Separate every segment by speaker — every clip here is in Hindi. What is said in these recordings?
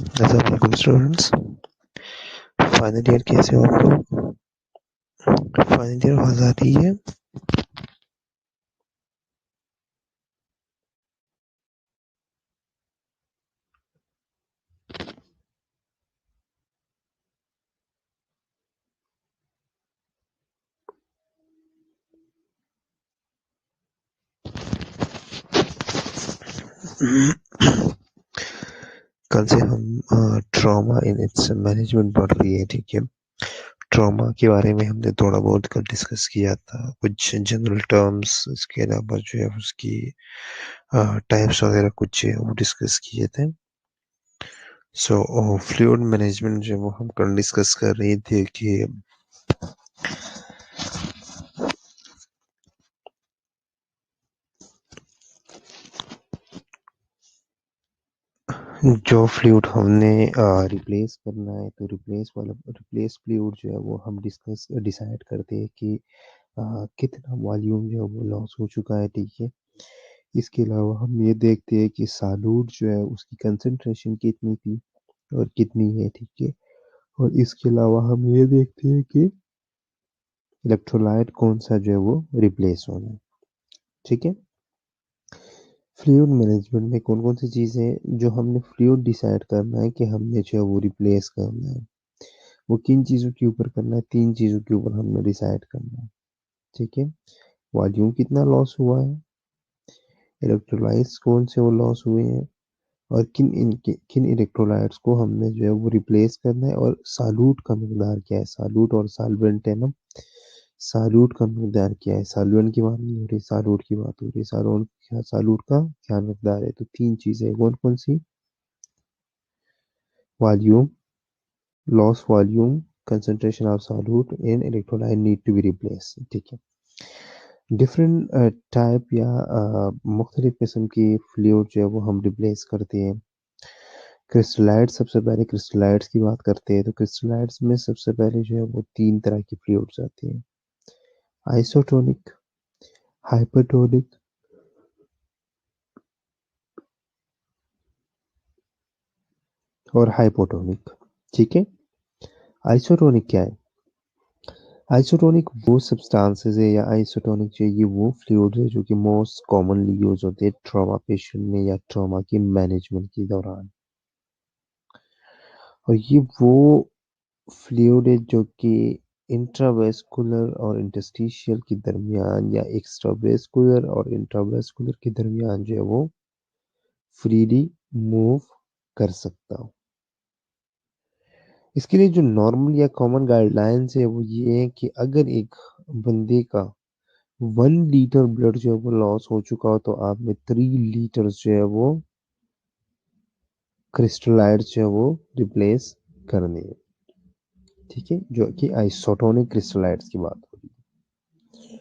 Speaker 1: अस्सलामुअलैकुम स्टूडेंट्स। फाइनल ईयर कैसे हो आप लोग? फाइनल ईयर आवाज आ रही है? कल से हम ट्रॉमा इन इट्स मैनेजमेंट पढ़ रही है, ठीक है। ट्रॉमा के बारे में हमने थोड़ा बहुत कल डिस्कस किया था, कुछ जनरल टर्म्स, इसके अलावा जो है उसकी टाइप्स वगैरह कुछ वो डिस्कस किए थे। सो फ्लूइड मैनेजमेंट जो वो हम कल डिस्कस कर रहे थे कि जो फ्लूइड हमने रिप्लेस करना है, तो रिप्लेस फ्लूइड जो है वो हम डिसाइड करते हैं कि कितना वॉल्यूम जो है वो लॉस हो चुका है, ठीक है। इसके अलावा हम ये देखते हैं कि सॉल्यूट जो है उसकी कंसंट्रेशन कितनी थी और कितनी है, ठीक है। और इसके अलावा हम ये देखते हैं कि इलेक्ट्रोलाइट कौन सा जो है वो रिप्लेस होना है, ठीक है। फ्लूइड मैनेजमेंट में कौन कौन सी चीज़ें जो हमने फ्लूइड डिसाइड करना है कि हमने जो है वो रिप्लेस करना है, वो किन चीज़ों के ऊपर करना है? 3 चीज़ों के ऊपर हमने डिसाइड करना है, ठीक है। वॉल्यूम कितना लॉस हुआ है, इलेक्ट्रोलाइट्स कौन से वो लॉस हुए हैं, और किन इलेक्ट्रोलाइट्स को हमने जो है वो रिप्लेस करना है, और सॉल्यूट का मकदार क्या है। सॉल्यूट और सॉल्वेंट है ना, सॉल्यूट का मकदार क्या है। सॉल्वेंट की बात नहीं हो रही, सॉल्यूट की बात हो रही है। सॉल्यूट का क्या मकदार है। तो 3 चीजें कौन कौन सी? Volume, loss volume, concentration of solute in electrolyte need to be replaced, ठीक है। डिफरेंट टाइप या मुख्तलिफ किस्म की फ्लूइड जो है वो हम रिप्लेस करते हैं। क्रिस्टलाइट, सबसे पहले क्रिस्टलाइट्स की बात करते हैं। तो क्रिस्टलाइट्स में सबसे पहले जो है वो 3 तरह की फ्लूइड्स आती हैं, आइसोटोनिक, हाइपरटोनिक और हाइपोटोनिक, ठीक है। आइसोटोनिक क्या है? आइसोटोनिक वो सब्सटेंसेस है, या आइसोटोनिक जो है ये वो फ्लूइड है जो कि मोस्ट कॉमनली यूज होते हैं ट्रॉमा पेशेंट में या ट्रॉमा की मैनेजमेंट के दौरान। और ये वो फ्लूइड है जो कि इंट्रावेस्कुलर और इंटरस्टिशियल के दरमियान, या एक्स्ट्रावेस्कुलर और इंट्रावेस्कुलर के दरमियान जो है वो फ्रीली मूव कर सकता हो। इसके लिए जो नॉर्मल या कॉमन गाइडलाइंस है वो ये है कि अगर एक बंदे का 1 लीटर ब्लड जो है वो लॉस हो चुका हो, तो आप में 3 लीटर जो है वो क्रिस्टलाइट जो है वो रिप्लेस करने हैं, ठीक है। जो कि आइसोटोनिक क्रिस्टलाइट्स की बात हो रही है।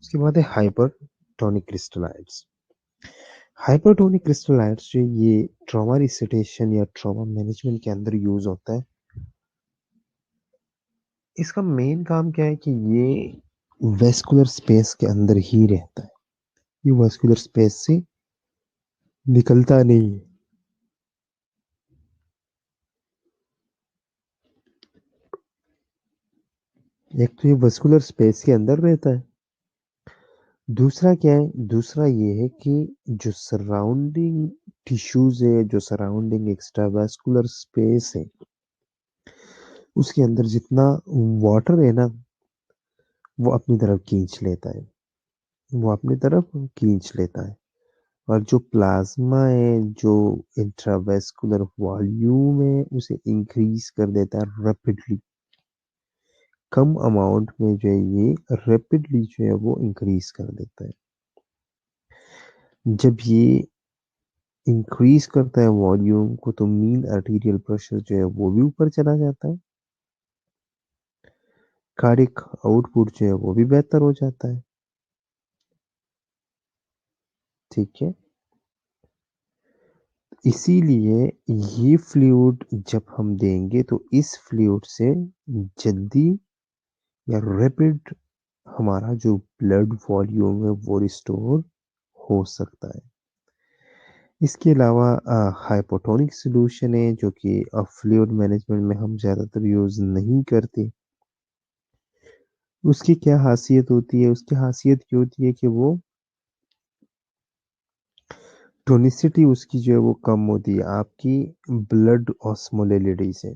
Speaker 1: उसके बाद है हाइपरटोनिक क्रिस्टलाइट्स। हाइपरटोनिक क्रिस्टलाइट्स जो ये ट्रॉमा रिसेटेशन या ट्रॉमा मैनेजमेंट के अंदर यूज होता है। इसका मेन काम क्या है कि ये वेस्कुलर स्पेस के अंदर ही रहता है, ये वेस्कुलर स्पेस से निकलता नहीं है। एक तो ये वेस्कुलर स्पेस के अंदर रहता है, दूसरा क्या है? दूसरा ये है कि जो सराउंडिंग टिश्यूज है, जो सराउंडिंग एक्स्ट्रावेस्कुलर स्पेस है, उसके अंदर जितना वाटर है ना, वो अपनी तरफ खींच लेता है, वो अपनी तरफ खींच लेता है। और जो प्लाज्मा है, जो इंट्रावेस्कुलर वॉल्यूम है, उसे इंक्रीज कर देता है रैपिडली, कम अमाउंट में जो है ये रैपिडली जो है वो इंक्रीज कर देता है। जब ये इंक्रीज करता है वॉल्यूम को तो मीन आर्टीरियल प्रेशर जो है वो भी ऊपर चला जाता है, कार्डियक आउटपुट जो है वो भी बेहतर हो जाता है। ठीक है, इसीलिए ये फ्लूइड जब हम देंगे तो इस फ्लूइड से जल्दी या रैपिड हमारा जो ब्लड वॉल्यूम है वो रिस्टोर हो सकता है। इसके अलावा हाइपोटोनिक सॉल्यूशन है जो कि फ्लूइड मैनेजमेंट में हम ज़्यादातर यूज़ नहीं करते। उसकी क्या खासियत होती है? उसकी खासियत ये होती है कि वो टोनिसिटी उसकी जो है वो कम होती है आपकी ब्लड ऑस्मोलैरिटी से।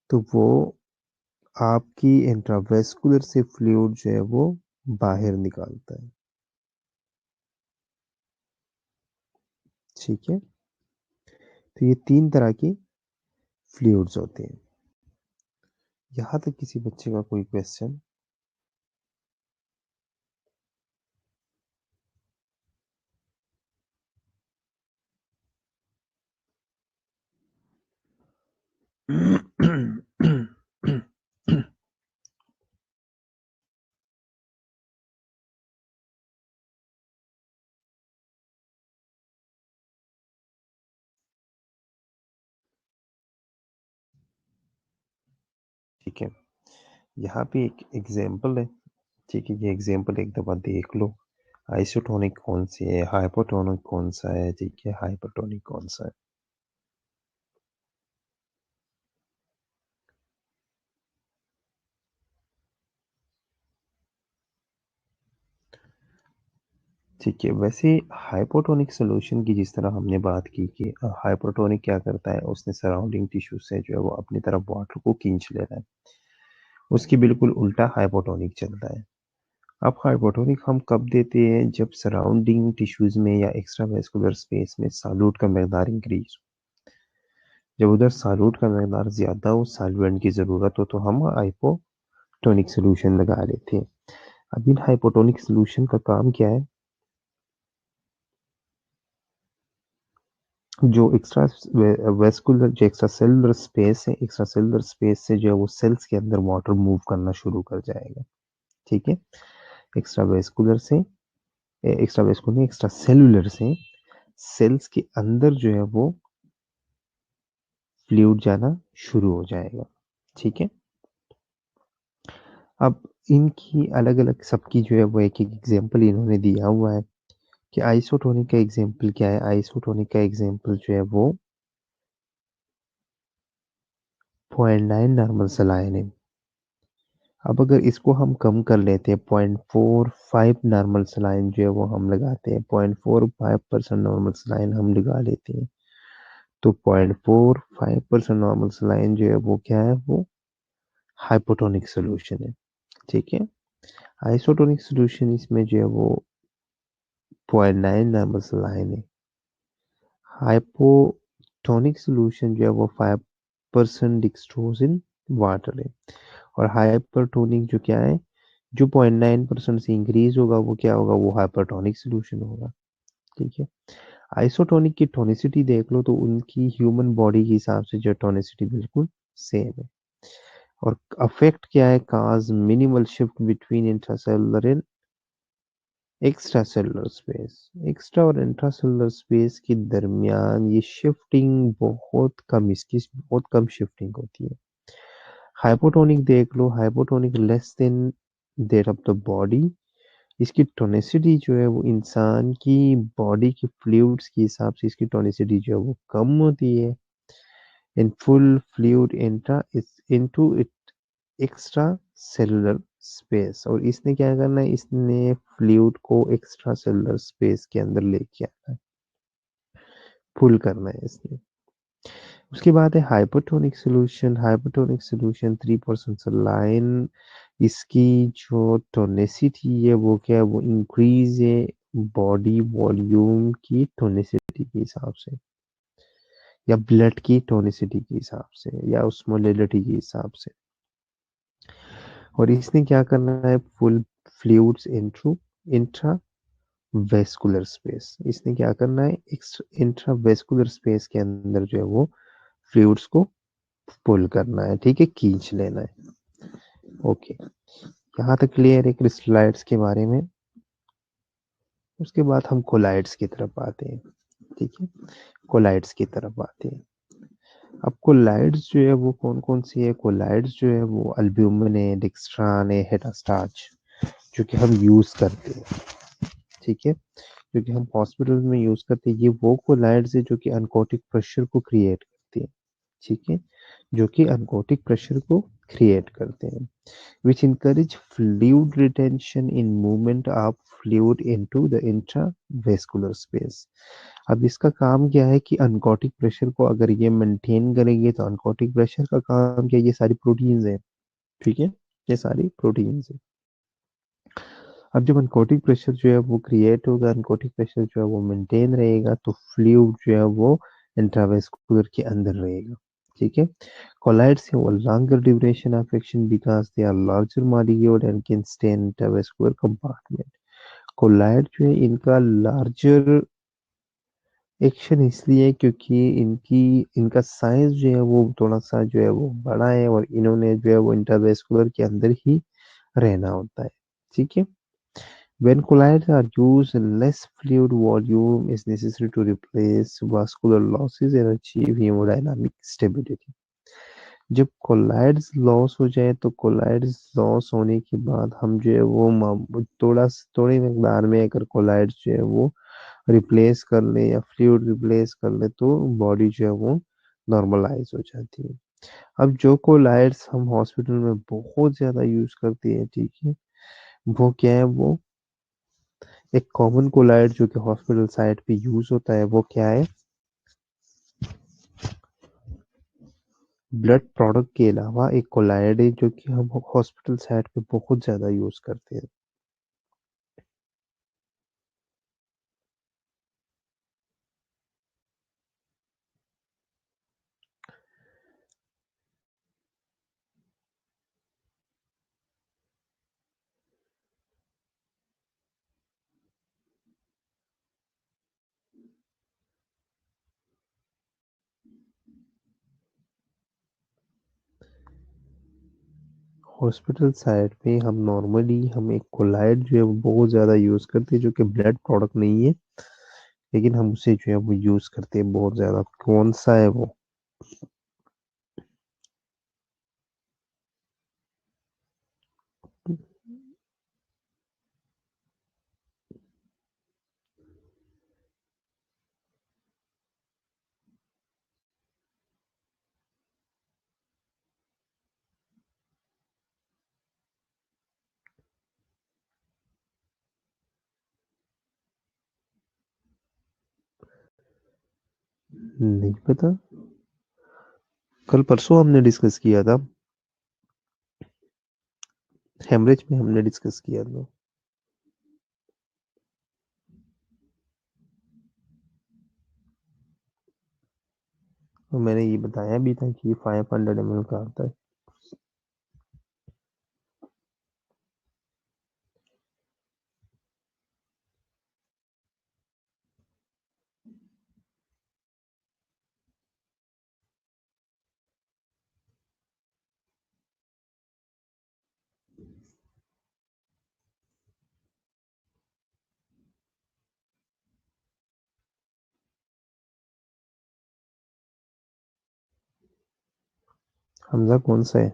Speaker 1: तो वो आपकी इंट्रावेस्कुलर से फ्लूइड जो है वो बाहर निकालता है। ठीक है, तो ये 3 तरह की फ्लूइड्स होते हैं। यहाँ तक किसी बच्चे का कोई क्वेश्चन? ठीक है, यहाँ पे एक एग्जांपल है। ठीक है, ये एग्जांपल एक दफ़ा देख लो। आइसोटोनिक कौन सी है, हाइपोटोनिक कौन सा है, ठीक है, हाइपरटोनिक कौन सा है। ठीक है, वैसे हाइपोटोनिक सॉल्यूशन की जिस तरह हमने बात की कि हाइपोटोनिक क्या करता है, उसने सराउंडिंग टिश्यू से जो है वो अपनी तरफ वाटर को खींच ले रहा है। उसकी बिल्कुल उल्टा हाइपोटोनिक चलता है। अब हाइपोटोनिक हम कब देते हैं? जब सराउंडिंग टिश्यूज में या एक्स्ट्रा वेस्कुलर स्पेस में सॉल्यूट का मकदार इंक्रीज, जब उधर सॉल्यूट का मकदार ज़्यादा हो, सॉल्वेंट की ज़रूरत हो, तो हम हाइपोटोनिक सोल्यूशन लगा लेते हैं। अब इन हाइपोटोनिक सोल्यूशन का काम क्या है? जो एक्स्ट्रा वेस्कुलर जो एक्स्ट्रा सेलुलर स्पेस है, एक्स्ट्रा सेलुलर स्पेस से जो है वो सेल्स के अंदर वाटर मूव करना शुरू कर जाएगा। ठीक है, एक्स्ट्रा वेस्कुलर से एक्स्ट्रा वेस्कुलर एक्स्ट्रा सेलुलर से सेल्स के अंदर जो है वो फ्लूइड जाना शुरू हो जाएगा। ठीक है, अब इनकी अलग अलग सबकी जो है वो एक एक एग्जांपल इन्होंने दिया हुआ है कि आइसोटोनिक का एग्जांपल क्या है। आइसोटोनिक का एग्जांपल जो है वो 0.9 नॉर्मल सलाइन है। अब अगर इसको हम कम कर लेते हैं, 0.45 नॉर्मल सलाइन जो है वो हम लगाते हैं, 0.45% नॉर्मल सलाइन हम लगा लेते हैं, तो 0.45% नॉर्मल सलाइन जो है वो क्या है? वो हाइपोटोनिक सोल्यूशन है। ठीक है, आइसोटोनिक सोल्यूशन इसमें जो है वो 0.9 नॉर्मल सलाइन है। हाइपोटोनिक सोल्यूशन जो है वो 5% डिक्सट्रोज इन वाटर है। और हाइपरटोनिक जो क्या है, जो 0.9% से इंक्रीज होगा वो क्या होगा? वो हाइपरटोनिक सोल्यूशन होगा। ठीक है, आइसोटोनिक की टोनिसिटी देख लो तो उनकी ह्यूमन बॉडी के हिसाब से जो टोनिसिटी बिल्कुल सेम है। और अफेक्ट क्या है? Cause minimal shift between intracellular and extracellular space. Extra और इंट्रासेलुलर स्पेस के दरमियान ये शिफ्टिंग बहुत कम, इसकी बहुत कम शिफ्टिंग होती है। हाइपोटोनिक देख लो, hypotonic less than that of the body. इसकी टोनिसिटी जो है वो इंसान की बॉडी की फ्लूइड्स के हिसाब से इसकी टोनिसिटी जो है वो कम होती है। In full fluid enter into it extra cellular space. और इसने क्या करना है? इसने फ्लूइड को एक्स्ट्रा सेलुलर स्पेस के अंदर लेके आना है, पुल करना है इसने। उसके बाद है hypotonic solution. Hypotonic solution 3% saline, इसकी जो टोनिसिटी है वो क्या है? वो इंक्रीज है बॉडी वॉल्यूम की टोनिसिटी के हिसाब से, या ब्लड की टोनिसिटी के हिसाब से, या उस मोलिलिटी के हिसाब से। और इसने क्या करना है, full fluids into intra vascular space. इसने क्या करना है, इंट्रा वेस्कुलर स्पेस के अंदर जो है वो फ्लूइड्स को पुल करना है, ठीक है, खींच लेना है। ओके, यहाँ तक क्लियर है क्रिस्टलाइट्स के बारे में। उसके बाद हम कोलाइड्स की तरफ आते हैं, ठीक है, कोलाइड्स की तरफ आते हैं। अब कोलाइड्स जो है वो कौन कौन सी है, कोलाइड्स जो है वो अल्ब्यूमिन है, डिक्स्ट्रान है, हेटास्टार्च, जो कि हम यूज करते हैं, ठीक है, जो कि हम हॉस्पिटल में यूज करते हैं। ये वो कोलाइड्स है जो कि अनकोटिक प्रेशर को क्रिएट करती है, ठीक है, जो कि अनकोटिक प्रेशर को क्रिएट करते हैं, which encourage fluid retention in movement of fluid into the intravascular space। अब इसका काम क्या है कि अनकोटिक प्रेशर को अगर ये मेंटेन करेंगे, तो अनकोटिक प्रेशर का काम क्या है, ये सारी प्रोटीन्स है, ठीक है, ये सारी प्रोटीन्स है। अब जब अनकोटिक प्रेशर जो है वो क्रिएट होगा, अनकोटिक प्रेशर जो है वो मेंटेन रहेगा, तो फ्लूइड जो है वो इंट्रावेस्कुलर के अंदर रहेगा, ठीक है। Colloids have a longer duration of action because they are larger molecule and can stay in intravascular compartment। Colloid जो है इनका लार्जर एक्शन इसलिए क्योंकि इनकी इनका साइज जो है वो थोड़ा सा जो है वो बड़ा है, और इन्होंने जो है वो इंट्रावेस्कुलर के अंदर ही रहना होता है, ठीक है। When colloids are used, less fluid volume is necessary to replace vascular losses and achieve hemodynamic stability। जब कोलाइड्स लॉस हो जाए, तो कोलाइड्स लॉस होने के बाद हम जो है वो थोड़ी मिकदार में अगर कोलाइड्स जो है वो रिप्लेस कर ले या फ्लूइड रिप्लेस कर ले, तो बॉडी जो है वो नॉर्मलाइज हो जाती है। अब जो कोलाइड्स हम हॉस्पिटल में बहुत ज्यादा यूज करते हैं, ठीक है, वो क्या है, वो एक कॉमन कोलाइड जो कि हॉस्पिटल साइड पे यूज होता है, वो क्या है, ब्लड प्रोडक्ट के अलावा एक कोलाइड है जो कि हम हॉस्पिटल साइड पे बहुत ज्यादा यूज करते हैं। हॉस्पिटल साइड पे हम एक कोलाइड जो है वो बहुत ज़्यादा यूज़ करते हैं, जो कि ब्लड प्रोडक्ट नहीं है, लेकिन हम उसे जो है वो यूज़ करते हैं बहुत ज़्यादा। कौन सा है वो, नहीं पता, कल परसों हमने डिस्कस किया था, हेमरेज में हमने डिस्कस किया था। और मैंने ये बताया भी था कि 500 ml का आता है। हमजा कौन सा है?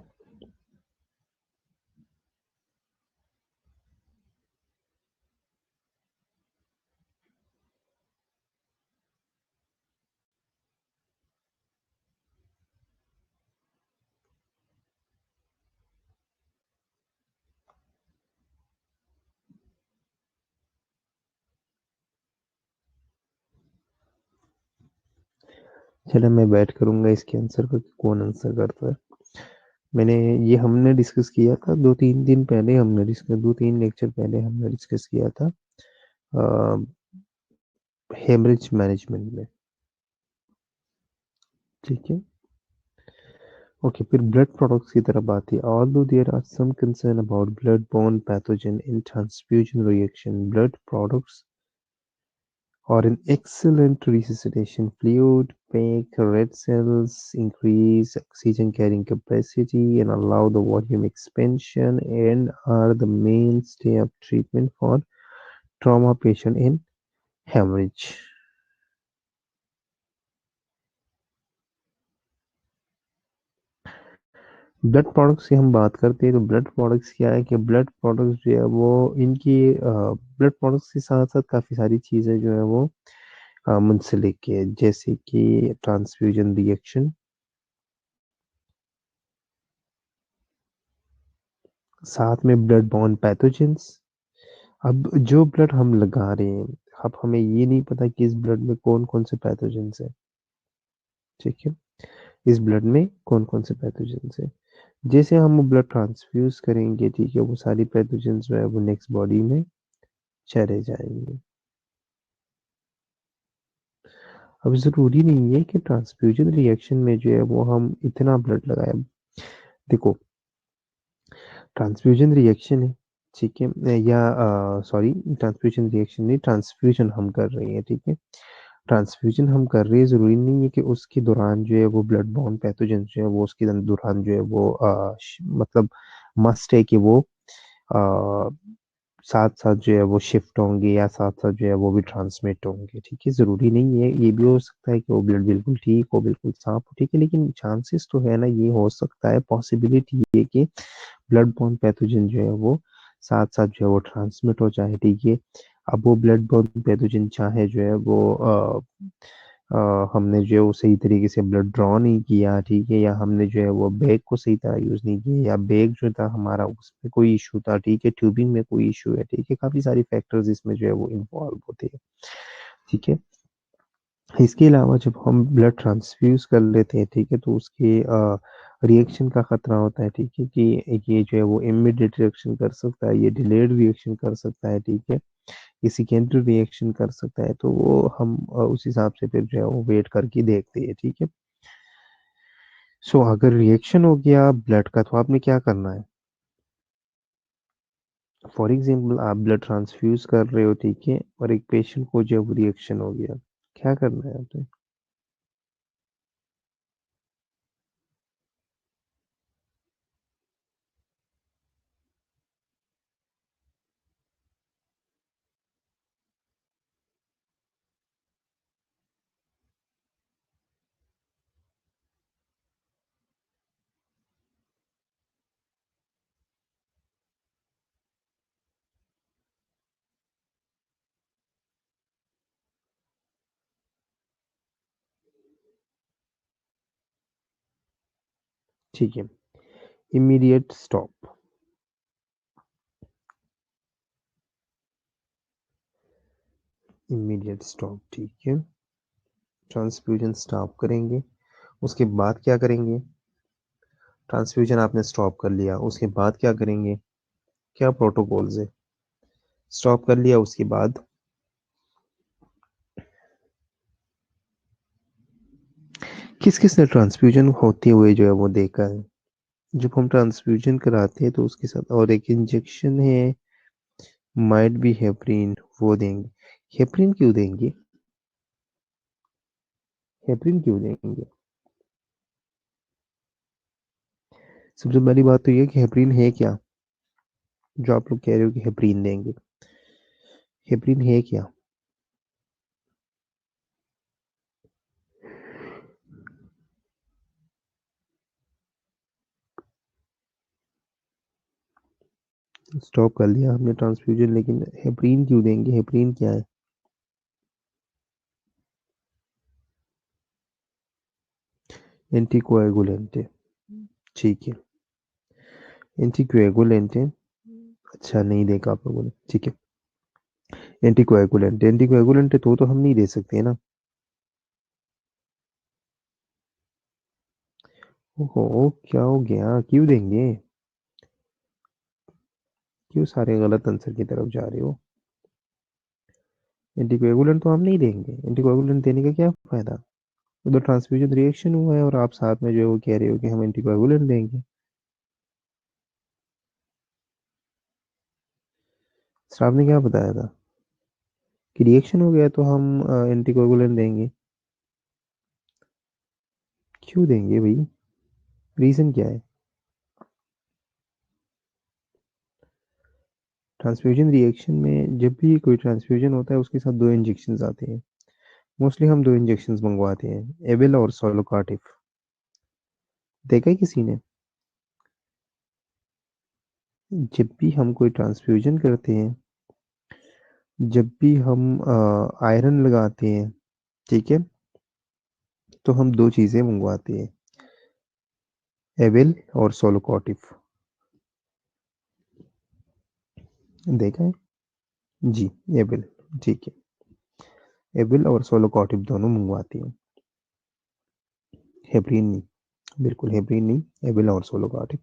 Speaker 1: चलो मैं बैठ करूंगा इसके आंसर को कि कौन आंसर करता है। मैंने ये हमने डिस्कस किया था 2-3 दिन पहले, हमने डिस्कस 2-3 लेक्चर पहले हमने डिस्कस किया था हेमरेज मैनेजमेंट में, ठीक है। ओके, फिर ब्लड प्रोडक्ट्स की तरफ आती है। Although there are some concern about blood borne pathogen in transfusion reaction, blood products or an excellent resuscitation fluid, make red cells, increase oxygen carrying capacity, and allow the volume expansion, and are the mainstay of treatment for trauma patient in hemorrhage. Blood products की हम बात करते हैं तो ब्लड प्रोडक्ट्स क्या है कि ब्लड प्रोडक्ट्स जो है वो इनकी ब्लड प्रोडक्ट्स के साथ साथ काफ़ी सारी चीज़ें जो है वो मुंसलिक है, जैसे कि ट्रांसफ्यूजन रिएक्शन, साथ में ब्लड बॉर्न पैथोजेंस। अब जो ब्लड हम लगा रहे हैं, अब हमें ये नहीं पता कि इस ब्लड में कौन कौन से पैथोजेंस है। ठीक है, इस ब्लड में कौन कौन से पैथोजेंस है। जैसे हम वो ब्लड ट्रांसफ्यूज करेंगे, ठीक है, वो सारी पैथोजेंस जो है वो नेक्स्ट बॉडी में चले जाएंगे। अब जरूरी नहीं है कि ट्रांसफ्यूजन रिएक्शन में जो है वो हम इतना ब्लड लगाए। देखो, ट्रांसफ्यूजन रिएक्शन है, ठीक है, या सॉरी, ट्रांसफ्यूजन रिएक्शन नहीं, ट्रांसफ्यूजन हम कर रहे हैं, ठीक है। ट्रांसफ्यूजन हम कर रहे हैं, ज़रूरी नहीं है कि उसके दौरान जो है वो ब्लड बॉर्न पैथोजन जो है वो उसके दौरान जो है वो मतलब मस्ट है कि वो आ, साथ साथ जो है वो शिफ्ट होंगे या साथ साथ जो है वो भी ट्रांसमिट होंगे। ठीक है, ज़रूरी नहीं है, ये भी हो सकता है कि वो ब्लड बिल्कुल ठीक हो, बिल्कुल साफ हो, ठीक है, लेकिन चांसेस तो है ना, ये हो सकता है, पॉसिबिलिटी ये कि ब्लड बॉर्न पैथोजन जो है वो साथ साथ जो है वो ट्रांसमिट हो जाए। ठीक है, अब वो ब्लड बॉर्न पैथोजन चाहे जो है वो हमने जो है वो सही तरीके से ब्लड ड्रॉ नहीं किया, ठीक है, या हमने जो है वो बैग को सही तरह यूज नहीं किया, या बैग जो था हमारा उसमें कोई इशू था, ठीक है, ट्यूबिंग में कोई इशू है, ठीक है, काफी सारी फैक्टर्स इसमें जो है वो इन्वॉल्व होते हैं। ठीक है, इसके अलावा जब हम ब्लड ट्रांसफ्यूज कर लेते हैं, ठीक है, तो उसके रिएक्शन का खतरा होता है, ठीक है, कि ये जो है वो इमीडिएट रिएक्शन कर सकता है, ये डिलेड रिएक्शन कर सकता है, ठीक है, ये सेकेंडरी रिएक्शन कर सकता है, तो वो हम उस हिसाब से फिर जो है वो वेट करके देखते हैं। ठीक है, सो अगर रिएक्शन हो गया ब्लड का तो आपने क्या करना है। फॉर एग्जाम्पल, आप ब्लड ट्रांसफ्यूज कर रहे हो, ठीक है, और एक पेशेंट को जो रिएक्शन हो गया, क्या करना है आपने। ठीक है, इमीडिएट स्टॉप, इमीडिएट स्टॉप, ठीक है, ट्रांसफ्यूजन स्टॉप करेंगे। उसके बाद क्या करेंगे। ट्रांसफ्यूजन आपने स्टॉप कर लिया, उसके बाद क्या करेंगे, क्या प्रोटोकॉल्स है। स्टॉप कर लिया, उसके बाद किस किस ने ट्रांसफ्यूजन होते हुए जो है वो देखा है। जब हम ट्रांसफ्यूजन कराते हैं तो उसके साथ और एक इंजेक्शन है, माइट बी हेपरिन, वो देंगे। हेपरिन क्यों देंगे, हेपरिन क्यों देंगे। सबसे बड़ी बात तो ये है कि हेपरिन है क्या, जो आप लोग कह रहे हो कि हेपरिन देंगे, हेपरिन है क्या। स्टॉप कर लिया हमने ट्रांसफ्यूजन, लेकिन हेपरिन क्यों देंगे, हेपरिन क्या है। एंटीकोएगुलेंट है, ठीक है, एंटीकोएगुलेंट है। अच्छा, नहीं देखा आप लोगों ने, ठीक है, एंटीकोएगुलेंट, एंटीकोएगुलेंट है तो हम नहीं दे सकते हैं ना। ओहो, क्या हो गया, क्यों देंगे, क्यों सारे गलत आंसर की तरफ जा रहे हो। एंटीकोएगुलेंट तो हम नहीं देंगे, एंटीकोएगुलेंट देने का क्या फायदा। उधर ट्रांसफ्यूजन रिएक्शन हुआ है और आप साथ में जो है वो कह रहे हो कि हम एंटीकोगुलेंट देंगे। स्टाफ ने क्या बताया था कि रिएक्शन हो गया तो हम एंटीकोगुलेंट देंगे। क्यों देंगे भाई, रीजन क्या है? ट्रांसफ्यूजन रिएक्शन में जब भी कोई ट्रांसफ्यूजन होता है उसके साथ दो इंजेक्शन आते हैं। मोस्टली हम दो इंजेक्शन मंगवाते हैं, एबिल और सोलोकार्टिफ। देखा है किसी ने? जब भी हम कोई ट्रांसफ्यूजन करते हैं, जब भी हम आयरन लगाते हैं, ठीक है, तो हम दो चीजें मंगवाते हैं, एबिल और सोलोकार्टिफ। देखा है? जी, एबिल, ठीक है, एबिल और सोलोकार्टिफ दोनों मंगवाते हैं, हेपरिन नहीं। बिल्कुल हेपरिन नहीं, एबिल और सोलोकार्टिफ।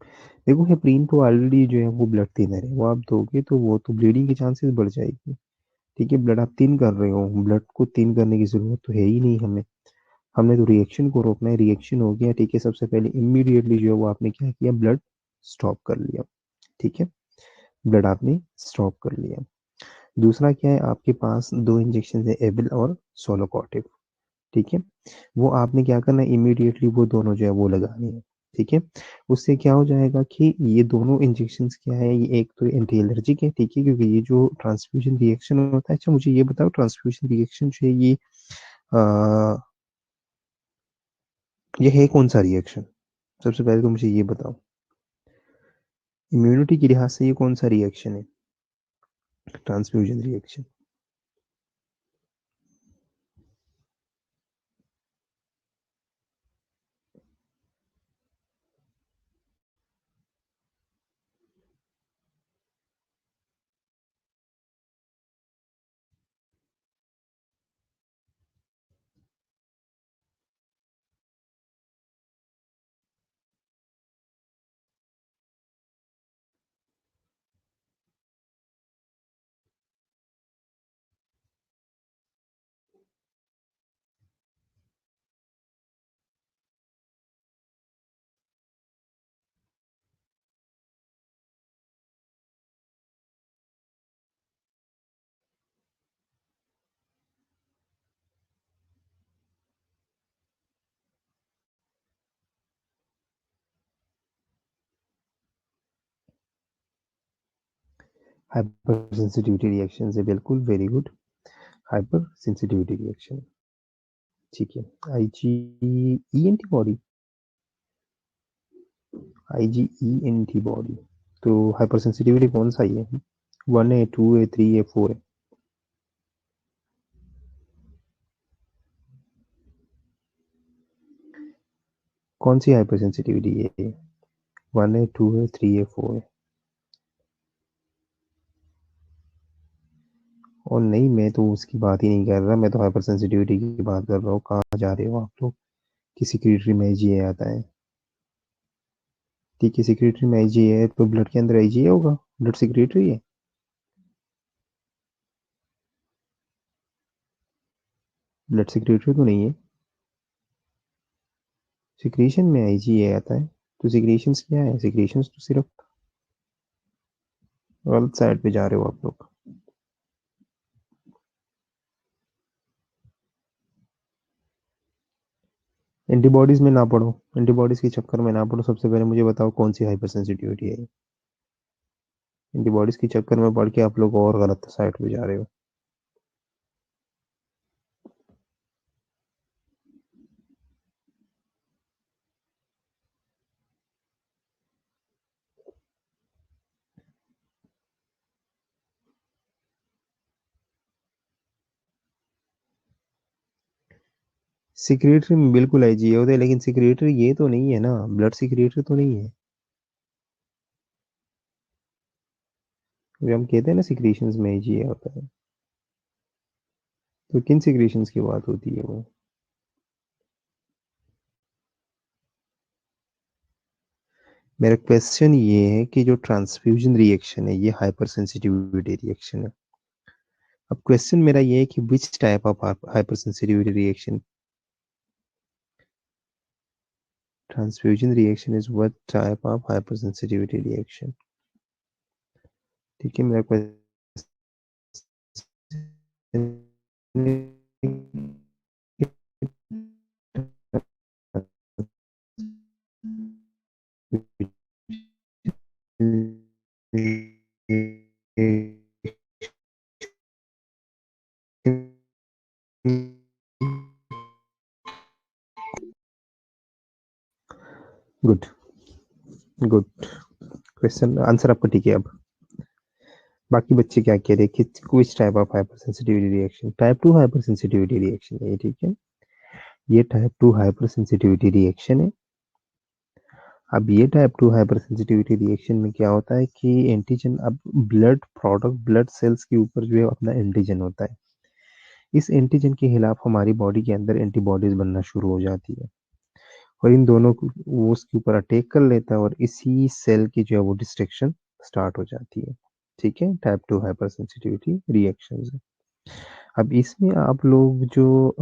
Speaker 1: देखो हेपरिन तो ऑलरेडी जो है वो ब्लड थिनर है, वो आप दोगे तो वो तो ब्लीडिंग की चांसेस बढ़ जाएगी। ठीक है, ब्लड आप थिन कर रहे हो, ब्लड को थिन करने की जरूरत तो है ही नहीं हमें। हमने तो रिएक्शन को रोकना है, रिएक्शन हो गया, ठीक है, सबसे पहले इमीडिएटली जो है वो आपने क्या किया, ब्लड स्टॉप कर लिया। ठीक है, ब्लड आपने स्टॉप कर लिया। दूसरा क्या है, आपके पास दो इंजेक्शन है, एबिल और सोलोकार्टिव। ठीक है, वो आपने क्या करना है, इमीडिएटली वो दोनों जो है वो लगानी है। ठीक है, उससे क्या हो जाएगा कि ये दोनों इंजेक्शंस क्या है, ये एक तो एंटी एलर्जिक है, ठीक है, क्योंकि ये जो ट्रांसफ्यूजन रिएक्शन होता है। अच्छा मुझे ये बताओ, ट्रांसफ्यूजन रिएक्शन जो है ये है कौन सा रिएक्शन? सबसे पहले तो मुझे ये बताओ, इम्यूनिटी के लिहाज से ये कौन सा रिएक्शन है, transfusion reaction? Hyper sensitivity reaction से, बिल्कुल, very good, hyper sensitivity reaction. ठीक है, आईजीई एंटीबॉडी, आईजीई एंटीबॉडी। तो हाइपर सेंसिटिविटी कौन सा ही है, 1 है, 2 है, 3 है, 4 है? कौन सी हाइपर सेंसिटिविटी है, 1 है, 2 है, 3 है, 4 है? और नहीं, मैं तो उसकी बात ही नहीं कर रहा, मैं तो हाइपर सेंसिटिविटी की बात कर रहा हूँ। कहाँ जा रहे हो आप लोग? कि सिक्रेटरी में आईजीए आता है? ठीक है, सिक्रेटरी में आईजीए है तो ब्लड के अंदर आईजीए होगा, ब्लड सिक्रेटरी है? ब्लड सिक्रेटरी तो नहीं है, सिक्रेशन में आईजीए आता है। तो सिक्रेशंस क्या है, सिक्रेशंस तो सिर्फ, गलत साइड पे जा रहे हो आप लोग। एंटीबॉडीज में ना पढ़ो, एंटीबॉडीज के चक्कर में ना पढ़ो, सबसे पहले मुझे बताओ कौन सी हाइपर सेंसिटिविटी है। एंटीबॉडीज के चक्कर में पढ़ के आप लोग और गलत साइड पे जा रहे हो। सिक्रेटरी में बिल्कुल आईजीए होता है, लेकिन सिक्रेटरी ये तो नहीं है ना, ब्लड सिक्रेटरी तो नहीं है। जो हम कहते हैं ना सिक्रेशंस में आईजीए होता है, तो किन सिक्रेशंस की बात होती है वो? मेरा क्वेश्चन ये है कि जो ट्रांसफ्यूजन रिएक्शन है ये हाइपर सेंसिटिविटी रिएक्शन है। अब क्वेश्चन मेरा ये है कि which type of hyper sensitivity reaction? Transfusion reaction is what type of hypersensitivity reaction? ठीक है, मेरा question good, good question, answer आपका ठीक है। अब बाकी बच्चे क्या कह रहे हैं कि कुछ type of hyper sensitivity reaction, type 2 hyper sensitivity reaction है ये, ठीक है। ये टाइप 2 हाइपर सेंसिटिविटी रिएक्शन है। अब ये टाइप 2 हाइपर सेंसिटिविटी रिएक्शन में क्या होता है कि एंटीजन, अब ब्लड प्रोडक्ट, ब्लड सेल्स के ऊपर जो है अपना एंटीजन होता है। इस एंटीजन के खिलाफ हमारी बॉडी के अंदर एंटीबॉडीज बनना शुरू हो जाती है, और इन दोनों को वो उसके ऊपर अटैक कर लेता है, और इसी सेल की जो है वो डिस्ट्रक्शन स्टार्ट हो जाती है। ठीक है, टाइप 2 हाइपर सेंसिटिविटी रिएक्शन है। अब इसमें आप लोग जो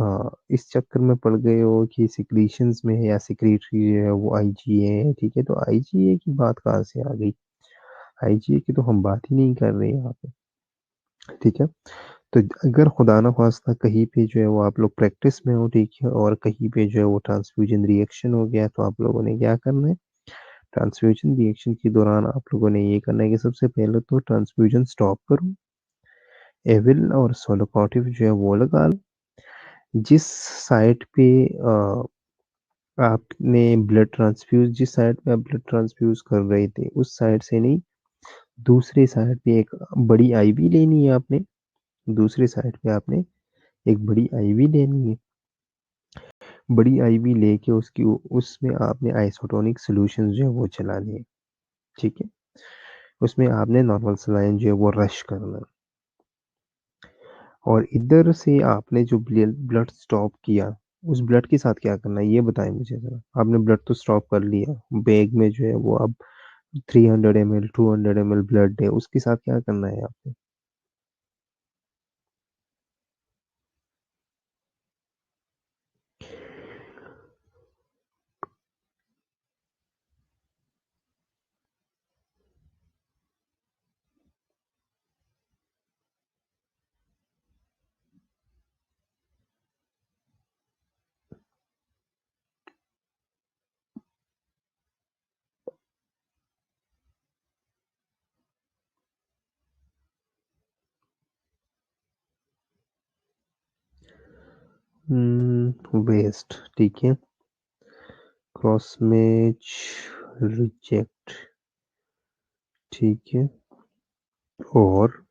Speaker 1: इस चक्कर में पड़ गए हो कि सिक्रीशंस में है या सिक्रीटरी जो है वो आईजीए है, ठीक है, तो आईजीए की बात कहाँ से आ गई? आईजीए की तो हम बात ही नहीं कर रहे यहाँ पे, ठीक है। तो अगर खुदा ना खास्ता कहीं पे जो है वो आप लोग प्रैक्टिस में हो, ठीक है, और कहीं पे जो है वो ट्रांसफ्यूजन रिएक्शन हो गया, तो आप लोगों ने क्या करना है? ट्रांसफ्यूजन रिएक्शन के दौरान आप लोगों ने ये करना है कि सबसे पहले तो ट्रांसफ्यूजन स्टॉप करो, एविल और सोलोकॉटिव जो है वो लगा लो। जिस साइट पे आपने ब्लड ट्रांसफ्यूज, जिस साइड पे आप ब्लड ट्रांसफ्यूज कर रहे थे उस साइड से नहीं, दूसरे साइड पे एक बड़ी आईवी लेनी है आपने। दूसरे साइड पे आपने एक बड़ी आईवी लेनी है। बड़ी आईवी लेके उसकी उसमें आपने आइसोटोनिक सॉल्यूशंस जो है वो चलाने हैं, ठीक है। उसमें आपने नॉर्मल सलाइन जो है वो रश करना है, और इधर से आपने जो ब्लड स्टॉप किया उस ब्लड के साथ क्या करना है ये बताएं मुझे जरा। आपने ब्लड तो स्टॉप कर लिया, बैग में जो है वो अब 300 ml 200 ml ब्लड है, उसके साथ क्या करना है आपने? वेस्ट, ठीक है, क्रॉस मैच, रिजेक्ट, ठीक है, और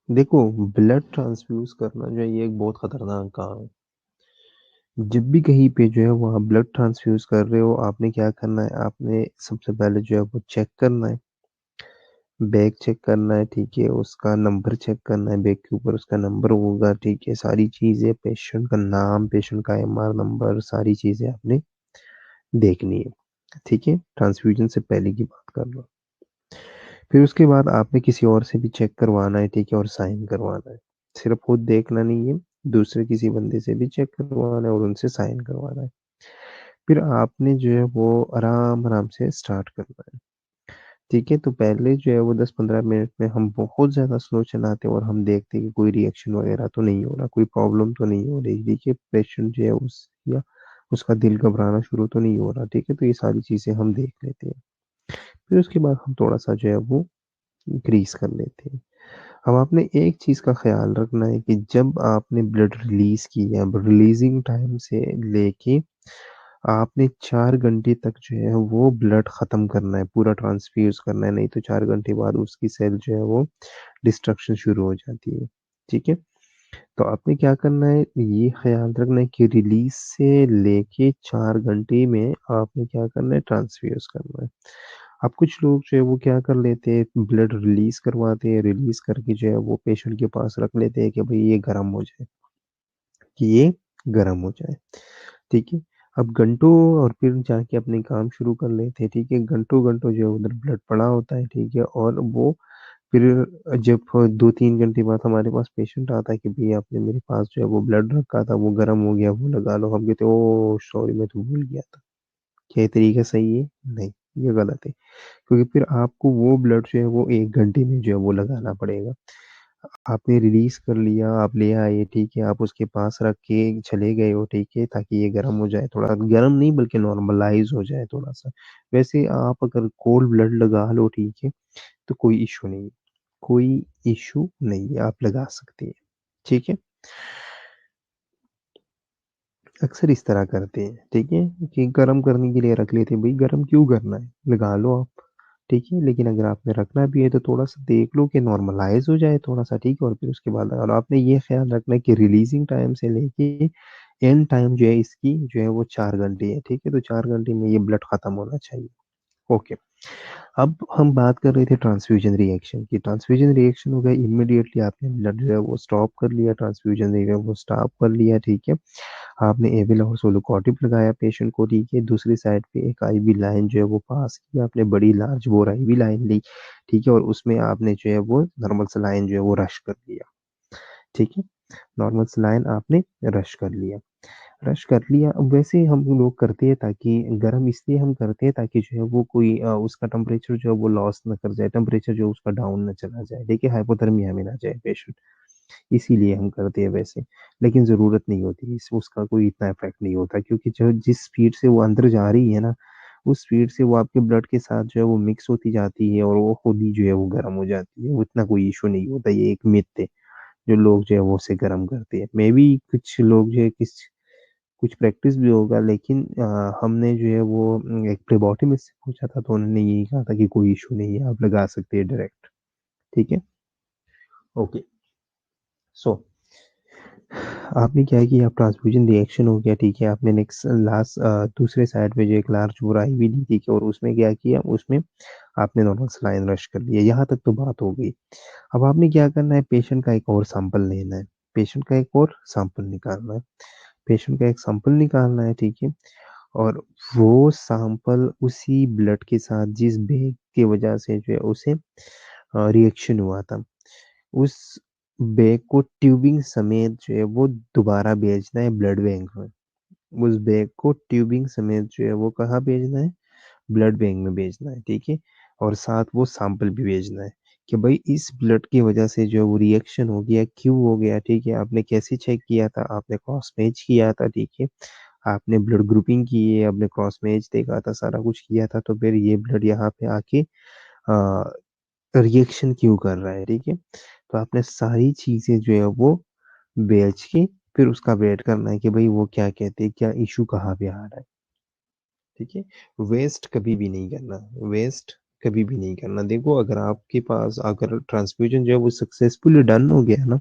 Speaker 1: देखो, ब्लड ट्रांसफ्यूज करना जो है ये एक बहुत खतरनाक काम है। जब भी कहीं पे जो है वो आप ब्लड ट्रांसफ्यूज कर रहे हो, आपने क्या करना है? आपने सबसे पहले जो है वो चेक करना है, बैग चेक करना है, ठीक है, उसका नंबर चेक करना है, बैग के ऊपर उसका नंबर होगा, ठीक है, सारी चीजें, पेशेंट का नाम, पेशेंट का एमआर नंबर, सारी चीजें आपने देखनी है, ठीक है, ट्रांसफ्यूजन से पहले की बात कर लो। फिर उसके बाद आपने किसी और से भी चेक करवाना है, ठीक है, और साइन करवाना है। सिर्फ खुद देखना नहीं है, दूसरे किसी बंदे से भी चेक करवाना है और उनसे साइन करवाना है। फिर आपने जो है वो आराम आराम से स्टार्ट करना है, ठीक है। तो पहले जो है वो 10-15 मिनट में हम बहुत ज़्यादा स्लो चलाते हैं और हम देखते हैं कि कोई रिएक्शन वगैरह तो नहीं हो रहा, कोई प्रॉब्लम तो नहीं हो रही, देखिए पेशेंट जो है उस या उसका दिल घबराना शुरू तो नहीं हो रहा, ठीक है। तो ये सारी चीज़ें हम देख लेते हैं। फिर उसके बाद हम थोड़ा सा जो है वो इंक्रीज कर लेते हैं। अब आपने एक चीज़ का ख्याल रखना है कि जब आपने ब्लड रिलीज किया, रिलीजिंग टाइम से लेके आपने 4 घंटे तक जो है वो ब्लड खत्म करना है, पूरा ट्रांसफ्यूज करना है, नहीं तो 4 घंटे बाद उसकी सेल जो है वो डिस्ट्रक्शन शुरू हो जाती है, ठीक है। तो आपने क्या करना है, ये ख्याल रखना है कि रिलीज से लेके 4 घंटे में आपने क्या करना है? ट्रांसफ्यूज करना है। अब कुछ लोग जो है वो क्या कर लेते हैं, ब्लड रिलीज करवाते हैं, रिलीज करके जो है वो पेशेंट के पास रख लेते हैं कि भाई ये गर्म हो जाए, कि ये गर्म हो जाए, ठीक है। अब घंटों और फिर जाके अपने काम शुरू कर लेते हैं, ठीक है। घंटों-घंटों जो है उधर ब्लड पड़ा होता है, ठीक है। और वो फिर जब 2-3 घंटे बाद हमारे पास पेशेंट आता है कि भैया आपने मेरे पास जो है वो ब्लड रखा था, वो गर्म हो गया, वो लगा लो। हम कहते हैं, ओह! सॉरी मैं तो भूल गया था। क्या ये तरीका सही है? नहीं, ये गलत है। क्योंकि फिर आपको वो ब्लड जो है वो 1 घंटे में जो है वो लगाना पड़ेगा। आपने रिलीज़ कर लिया, आप ले आए, ठीक है, आप उसके पास रख के चले गए हो, ठीक है, ताकि ये गर्म हो जाए थोड़ा, गर्म नहीं बल्कि नॉर्मलाइज़ हो जाए थोड़ा-सा। वैसे आप अगर कोल्ड ब्लड लगा लो, ठीक है, तो कोई इश्यू नहीं है, कोई इश्यू नहीं है, आप लगा सकते हैं, ठीक है। अक्सर इस तरह करते हैं, ठीक है, कि गरम करने के लिए रख लेते हैं, भई गरम क्यों करना है, लगा लो आप, ठीक है। लेकिन अगर आपने रखना भी है तो थोड़ा-सा देख लो कि नॉर्मलाइज़ हो जाए थोड़ा-सा, ठीक है, और फिर उसके बाद लगा लो। आपने ये ख़्याल रखना है कि रिलीज़िंग टाइम से लेके एंड टाइम जो है इसकी जो है वो 4 घंटे है, ठीक है, तो 4 घंटे में ये ब्लड खत्म होना चाहिए। ओके। अब हम बात कर रहे थे ट्रांसफ्यूजन रिएक्शन की। ट्रांसफ्यूजन रिएक्शन हो गया, इमीडिएटली आपने ब्लड जो है वो स्टॉप कर लिया, ट्रांसफ्यूजन जो है वो स्टॉप कर लिया, ठीक है। आपने एविल और सोलोकॉटिप लगाया पेशेंट को, ठीक है। दूसरी साइड पे एक आईवी लाइन जो है वो पास की, आपने बड़ी लार्ज बोर आईवी लाइन ली, ठीक है, और उसमें आपने जो है वो नॉर्मल सलाइन जो है वो रश कर लिया, ठीक है। नॉर्मल सलाइन आपने रश कर लिया। रश कर लिया। अब वैसे हम लोग करते हैं ताकि गरम इसलिए हम करते हैं ताकि जो है वो कोई उसका टेम्परेचर जो है वो लॉस ना कर जाए, टेम्परेचर जो है उसका डाउन ना चला जाए, देखिए हाइपोथर्मिया में ना जाए पेशेंट, इसीलिए हम करते हैं वैसे। लेकिन ज़रूरत नहीं होती, इस उसका कोई इतना इफ़ेक्ट नहीं होता क्योंकि जो जिस स्पीड से वो अंदर जा रही है ना, उस स्पीड से वो आपके ब्लड के साथ जो है वो मिक्स होती जाती है और वो खुद ही जो है वो गरम हो जाती है, वो इतना कोई इश्यू नहीं होता, ये एक मिथ है, जो लोग जो है वो उसे गरम करते हैं। मेबी कुछ लोग जो है कुछ प्रैक्टिस भी होगा लेकिन हमने जो है वो एक प्hlebotomist से पूछा था तो उन्होंने यही कहा था कि कोई इश्यू नहीं है, आप लगा सकते हैं डायरेक्ट, ठीक है? ओके, सो आपने क्या है कि आप ट्रांसफ्यूजन रिएक्शन हो गया, ठीक है? आपने नेक्स्ट लास्ट दूसरे साइड पे जो एक लार्ज बोराई भी ली, ठीक है? और उसमें क्या किया, उसमें आपने नॉर्मल सलाइन रश कर लिया, यहाँ तक तो बात हो गई। अब आपने क्या करना है, पेशेंट का एक और सैंपल लेना है, पेशेंट का एक और सैंपल निकालना है, पेशेंट का एक सैंपल निकालना है, ठीक है? और वो सैंपल उसी ब्लड के साथ जिस बैग की वजह से जो है उसे रिएक्शन हुआ था, उस बैग को ट्यूबिंग समेत जो है वो दोबारा भेजना है ब्लड बैंक में। उस बैग को ट्यूबिंग समेत जो है वो कहाँ भेजना है? ब्लड बैंक में भेजना है, ठीक है? और साथ वो सैंपल भी भेजना है कि भाई इस ब्लड की वजह से जो वो रिएक्शन हो गया, क्यों हो गया, ठीक है? आपने कैसे चेक किया था? आपने क्रॉस मैच किया था, ठीक है? आपने ब्लड ग्रुपिंग की है, आपने क्रॉस मैच देखा था, सारा कुछ किया था, तो फिर ये ब्लड यहाँ पे आके रिएक्शन क्यों कर रहा है, ठीक है? तो आपने सारी चीज़ें जो है वो बेच के फिर उसका वेट करना है कि भाई वो क्या कहते हैं, क्या इश्यू कहाँ पे आ रहा है, ठीक है? वेस्ट कभी भी नहीं करना, वेस्ट कभी भी नहीं करना। देखो अगर आपके पास अगर ट्रांसफ्यूजन जो है वो सक्सेसफुली डन हो गया ना,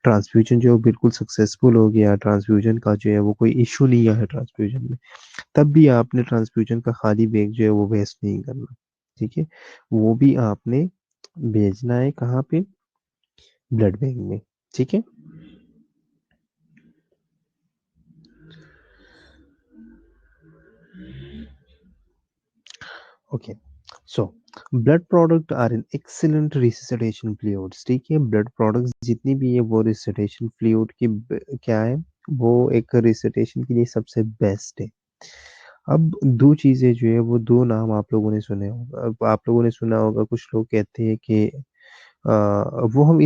Speaker 1: ट्रांसफ्यूजन जो है बिल्कुल सक्सेसफुल हो गया, ट्रांसफ्यूजन का जो है वो कोई इश्यू नहीं आया ट्रांसफ्यूजन में, तब भी आपने ट्रांसफ्यूजन का खाली बैग जो है वो वेस्ट नहीं करना, ठीक है? वो भी आपने भेजना है कहाँ पे? ब्लड बैंक में, ठीक है? Okay, so blood product are an excellent resuscitation fluids, ठीक है? ब्लड प्रोडक्ट्स जितनी भी है वो रिसैसिटेशन फ्लूइड की क्या है, वो एक रिसैसिटेशन के लिए सबसे बेस्ट है। अब 2 चीज़ें जो है वो 2 नाम आप लोगों ने सुने होगा, अब आप लोगों ने सुना होगा, कुछ लोग कहते हैं कि वो हम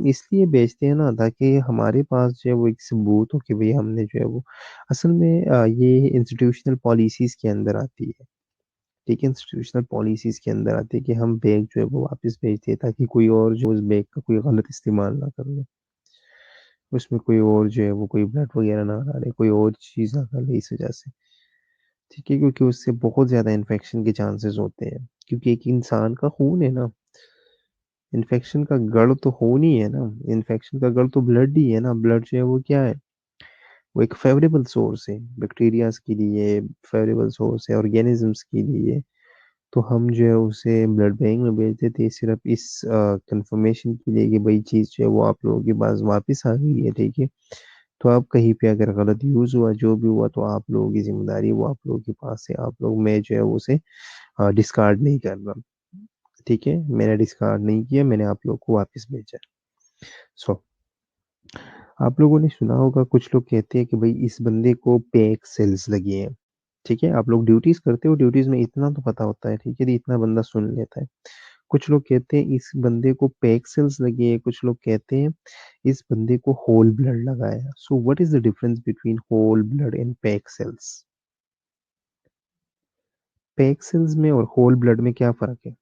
Speaker 1: इसलिए बेचते हैं ना ताकि हमारे पास जो है वो एक सबूत हो कि भई हमने जो है वो असल में ये इंस्टीट्यूशनल पॉलिसीज़ के अंदर आती है, ठीक है? इंस्टीट्यूशनल पॉलिसीज़ के अंदर आती है कि हम बैग जो है वो वापस भेजते हैं ताकि कोई और जो उस बैग का कोई गलत इस्तेमाल ना कर ले। उसमें कोई और जो है वो कोई ब्लड वगैरह ना डाले, कोई और चीज़ ना कर ले इस वजह से, ठीक है? क्योंकि उससे बहुत ज़्यादा इन्फेक्शन के चांसेस होते हैं, क्योंकि एक इंसान का खून है ना, इन्फेक्शन का गढ़ तो खून ही है ना, इन्फेक्शन का गढ़ तो ब्लड ही है ना, ब्लड जो है वो क्या है? वो एक फेवरेबल सोर्स है बैक्टीरियाज़ के लिए, फेवरेबल सोर्स है ऑर्गेनिज़म्स के लिए। तो हम जो है उसे ब्लड बैंक में भेज देते हैं सिर्फ इस कंफर्मेशन के लिए कि भाई चीज़ जो है वो आप लोगों के पास वापस आ गई है, ठीक है। तो आप कहीं पे अगर गलत यूज़ हुआ, जो भी हुआ, तो आप लोगों की जिम्मेदारी वो आप लोगों के पास है। आप लोग, मैं जो है उसे डिस्कार्ड नहीं कर रहा, ठीक है। मैंने डिस्कार्ड नहीं किया, मैंने आप लोग को वापस भेजा। सो आप लोगों ने सुना होगा, कुछ लोग कहते हैं कि भाई इस बंदे को पैक सेल्स लगी है, ठीक है। आप लोग ड्यूटीज करते हो, ड्यूटीज में इतना तो पता होता है, ठीक है, इतना बंदा सुन लेता है। कुछ लोग कहते हैं इस बंदे को पैक सेल्स लगी है, कुछ लोग कहते हैं इस बंदे को होल ब्लड लगा है। So what is the difference between whole blood and pack cells? Pack cells में और होल ब्लड में क्या फर्क है?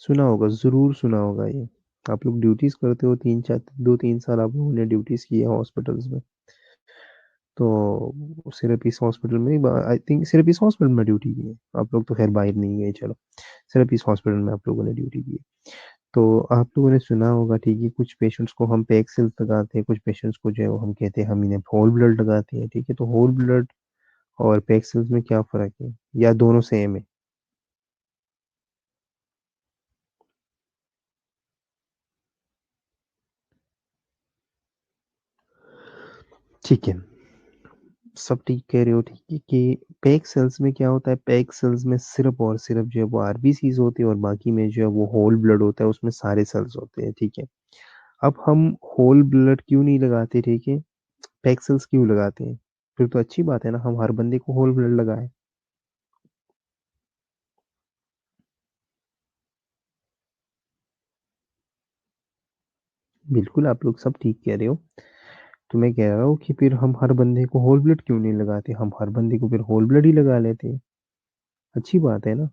Speaker 1: सुना होगा, जरूर सुना होगा ये। आप लोग ड्यूटीज करते हो, 3 साल आप लोगों ने ड्यूटीज की है हॉस्पिटल्स में। तो सिर्फ इस हॉस्पिटल में, आई थिंक सिर्फ इस हॉस्पिटल में ड्यूटी की है। आप लोग तो खैर बाहर नहीं गए, चलो। सिर्फ इस हॉस्पिटल में आप लोगों ने ड्यूटी की है। तो आप लोगों ने सुना होगा, ठीक है, कुछ पेशेंट्स को हम पैक सेल्स लगाते हैं, कुछ पेशेंट्स को जो है वो हम कहते हैं हम इन्हें होल ब्लड लगाते हैं, ठीक है। तो होल ब्लड और पैक सेल्स में क्या फर्क है, या दोनों सेम है? ठीक है, सब ठीक कह रहे हो, ठीक है। कि पैक सेल्स में क्या होता है, पैक सेल्स में सिर्फ और सिर्फ जो है वो आरबीसीज होती है, और बाकी में जो है वो होल ब्लड होता है, उसमें सारे सेल्स होते हैं, ठीक है। अब हम होल ब्लड क्यों नहीं लगाते, ठीक है, पैक सेल्स क्यों लगाते हैं? फिर तो अच्छी बात है ना, हम हर बंदे को होल ब्लड लगाए। बिल्कुल, आप लोग सब ठीक कह रहे हो। तो मैं कह रहा हूँ कि फिर हम हर बंदे को होल ब्लड क्यों नहीं लगाते, हम हर बंदे को फिर होल ब्लड ही लगा लेते हैं। अच्छी बात है ना,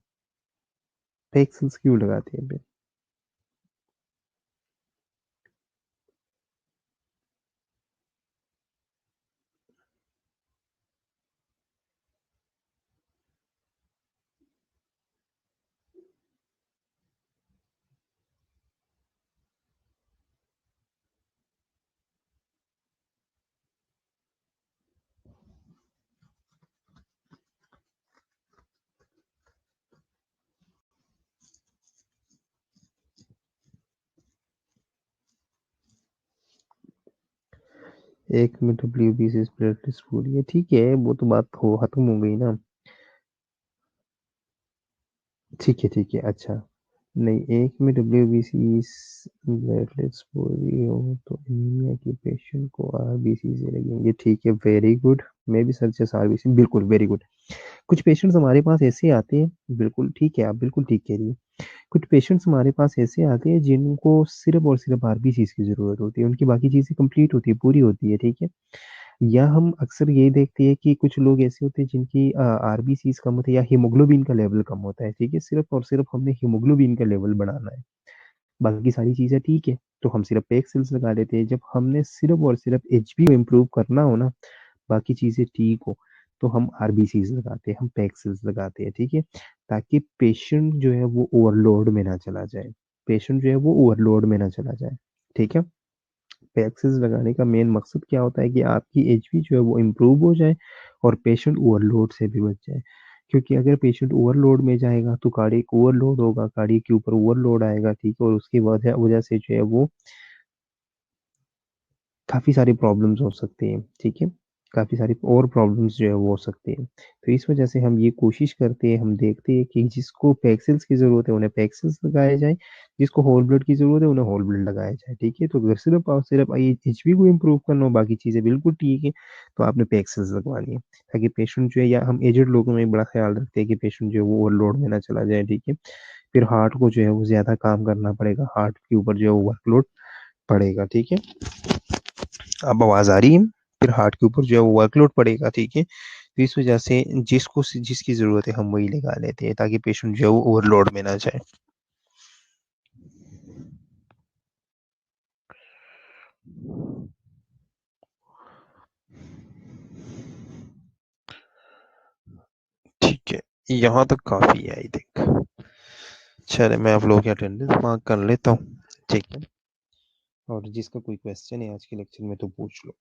Speaker 1: पैक सेल्स क्यों लगाते हैं फिर? एक में WBC ब्लड टेस्ट पूरी है, ठीक है, वो तो बात हो खत्म हो गई ना। ठीक है, ठीक है, अच्छा। नहीं, एक में WBC प्लेटलेट्स पूरी हो तो एनीमिया के पेशेंट को आरबीसी से लगेंगे, ठीक है, वेरी गुड। मैं भी सर्चेस आरबीसी, बिल्कुल वेरी गुड। कुछ पेशेंट्स हमारे पास ऐसे आते हैं, बिल्कुल ठीक है, आप बिल्कुल ठीक कह रही है। कुछ पेशेंट्स हमारे पास ऐसे आते हैं जिनको सिर्फ और सिर्फ आरबीसी की जरूरत होती है, उनकी बाकी चीजें कंप्लीट होती है, पूरी होती है, ठीक है। या हम अक्सर ये देखते हैं कि कुछ लोग ऐसे होते हैं जिनकी आरबीसीज कम होती है, या हीमोग्लोबिन का लेवल कम होता है, ठीक है। सिर्फ और सिर्फ हमने हीमोग्लोबिन का लेवल बढ़ाना है, बाकी सारी चीजें ठीक है, तो हम सिर्फ पेग सेल्स लगा देते हैं। जब हमने सिर्फ और सिर्फ एचबी को इम्प्रूव करना हो ना, बाकी चीजें ठीक हो, तो हम आरबीसीज लगाते हैं, हम पेग सेल्स लगाते हैं, ठीक है। ताकि पेशेंट जो है वो ओवरलोड में ना चला जाए, पेशेंट जो है वो ओवरलोड में ना चला जाए, ठीक है। पैक्सेस लगाने का मेन मकसद क्या होता है कि आपकी एचपी जो है वो इम्प्रूव हो जाए, और पेशेंट ओवरलोड से भी बच जाए। क्योंकि अगर पेशेंट ओवरलोड में जाएगा तो कार्डियक ओवरलोड होगा, कार्डियक के ऊपर ओवरलोड आएगा, ठीक है, और उसकी वजह वजह से जो है वो काफ़ी सारी प्रॉब्लम्स हो सकती हैं, ठीक है। काफ़ी सारी और प्रॉब्लम्स जो है वो हो सकती हैं। तो इस वजह से हम ये कोशिश करते हैं, हम देखते हैं कि जिसको पैक्सिल्स की ज़रूरत है उन्हें पैक्सिल्स लगाए जाए, जिसको होल ब्लड की ज़रूरत है उन्हें होल ब्लड लगाया जाए, ठीक है। तो अगर सिर्फ और सिर्फ एचबी को इम्प्रूव करना हो, बाकी चीज़ें बिल्कुल ठीक है, तो आपने पैक्सिल्स लगवानी है, ताकि पेशेंट जो है, या हम एजेड लोगों में बड़ा ख्याल रखते हैं कि पेशेंट जो है वो ओवरलोड में ना चला जाए, ठीक है। फिर हार्ट को जो है वो ज़्यादा काम करना पड़ेगा, हार्ट के ऊपर जो है वो वर्कलोड पड़ेगा, ठीक है। अब आवाज आ रही है? फिर हार्ट के ऊपर जो है वो वर्कलोड पड़ेगा, ठीक है। तो इस वजह से जिसकी जरूरत है हम वही लगा लेते हैं, ताकि पेशेंट जो है वो ओवरलोड में ना जाए। ठीक है, यहाँ तक काफी है आई थिंक। चले, मैं आप लोगों की अटेंडेंस मार्क कर लेता हूँ, ठीक है। और जिसका कोई क्वेश्चन है आज के लेक्चर में तो पूछ लो।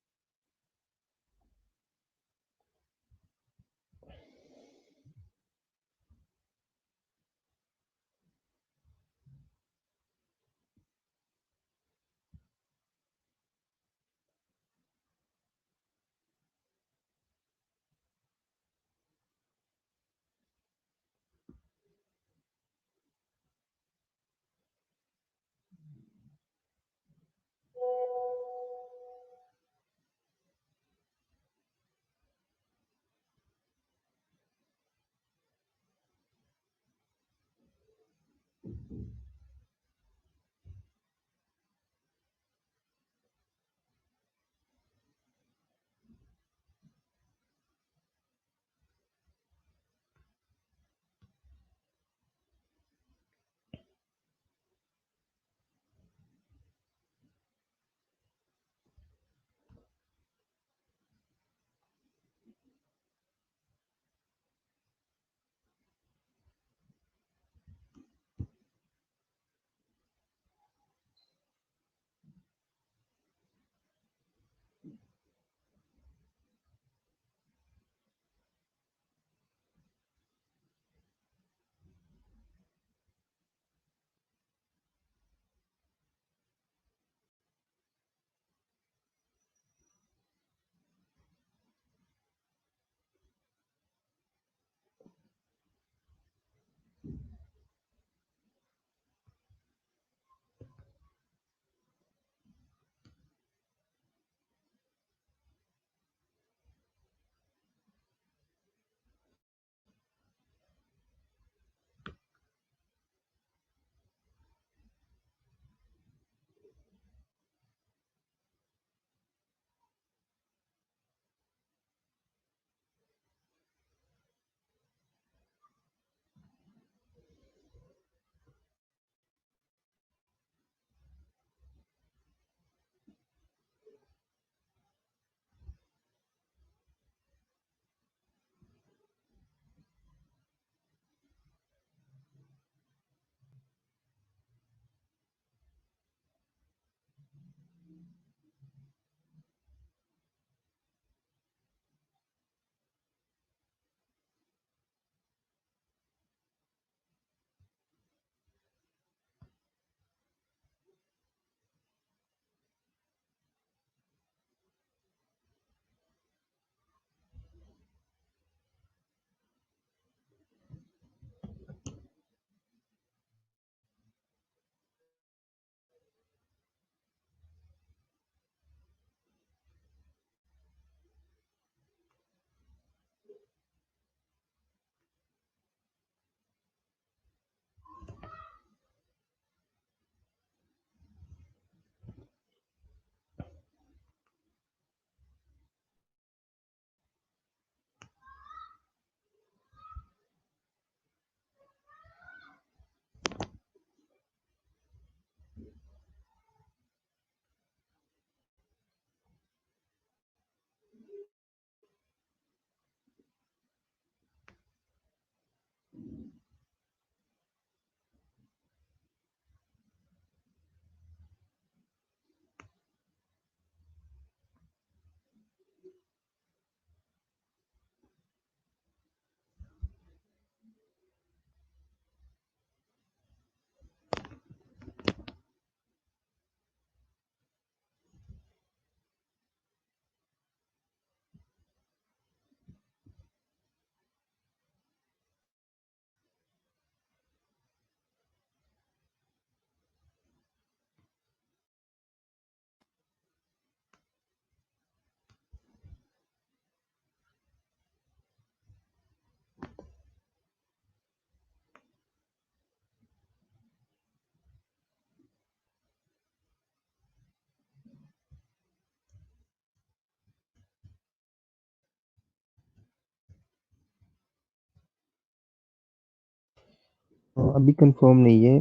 Speaker 1: अभी कंफर्म नहीं है।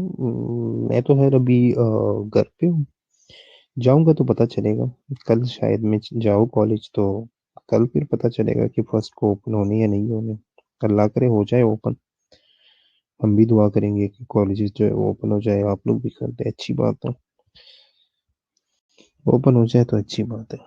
Speaker 1: मैं तो खैर अभी घर पे हूँ। जाऊंगा तो पता चलेगा। कल शायद मैं जाऊँ कॉलेज, तो कल फिर पता चलेगा कि फर्स्ट को ओपन होने या नहीं होने। अल्लाह करे हो जाए ओपन। हम भी दुआ करेंगे कि कॉलेजेस जो है वो ओपन हो जाए, आप लोग भी कर दे, अच्छी बात है। ओपन हो जाए तो अच्छी बात है।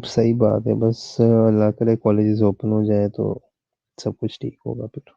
Speaker 1: सही बात है। बस अल्लाह करे कॉलेजेस ओपन हो जाए तो सब कुछ ठीक होगा फिर।